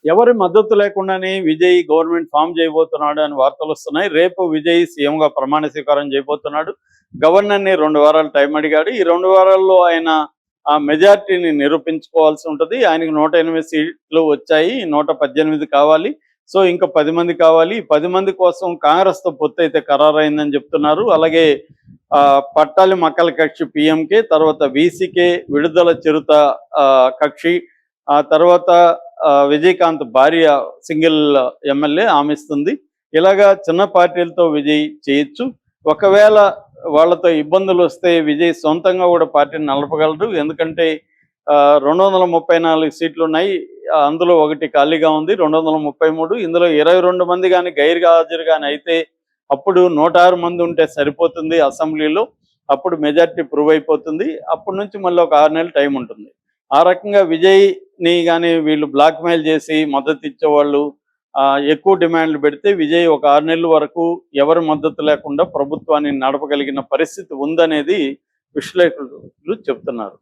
ఎవరి మద్దతు లేకుండానే విజయ్ గవర్నమెంట్ ఫామ్ చేయబోతున్నాడు అని వార్తలు వస్తున్నాయి. రేపు విజయ్ సీఎంగా ప్రమాణ స్వీకారం చేయబోతున్నాడు. గవర్నర్ని 2 వారాలు టైం అడిగాడు. ఈ 2 వారాల్లో ఆయన ఆ మెజార్టీని నిరూపించుకోవాల్సి ఉంటుంది. ఆయనకు 108 సీట్లు వచ్చాయి, 118 కావాలి. సో ఇంకా 10 మంది కావాలి. 10 మంది కోసం కాంగ్రెస్తో పొత్తు అయితే ఖరారైందని చెప్తున్నారు. అలాగే పట్టాలి మక్కల కక్షి పిఎంకే, తర్వాత వీసీకే విడుదల చిరుత కక్షి, ఆ తర్వాత విజయకాంత్ భార్య సింగిల్ ఎమ్మెల్యే ఆమె ఇస్తుంది. ఇలాగా చిన్న పార్టీలతో విజయ్ చేయొచ్చు. ఒకవేళ వాళ్ళతో ఇబ్బందులు వస్తే విజయ్ సొంతంగా కూడా పార్టీని నడపగలరు. ఎందుకంటే 234 సీట్లు ఉన్నాయి. అందులో ఒకటి ఖాళీగా ఉంది, 233. ఇందులో 22 మంది కానీ గైర్హాజరు కానీ అయితే అప్పుడు 106 మంది ఉంటే సరిపోతుంది అసెంబ్లీలో. అప్పుడు మెజార్టీ ప్రూవ్ అయిపోతుంది. అప్పటి నుంచి మళ్ళీ ఒక 6 నెలలు టైం ఉంటుంది. ఆ రకంగా విజయ్ని కానీ వీళ్ళు బ్లాక్మెయిల్ చేసి మద్దతు ఇచ్చేవాళ్ళు ఎక్కువ డిమాండ్లు పెడితే విజయ్ ఒక 6 నెలల వరకు ఎవరి మద్దతు లేకుండా ప్రభుత్వాన్ని నడపగలిగిన పరిస్థితి ఉందనేది విశ్లేషకులు చెప్తున్నారు.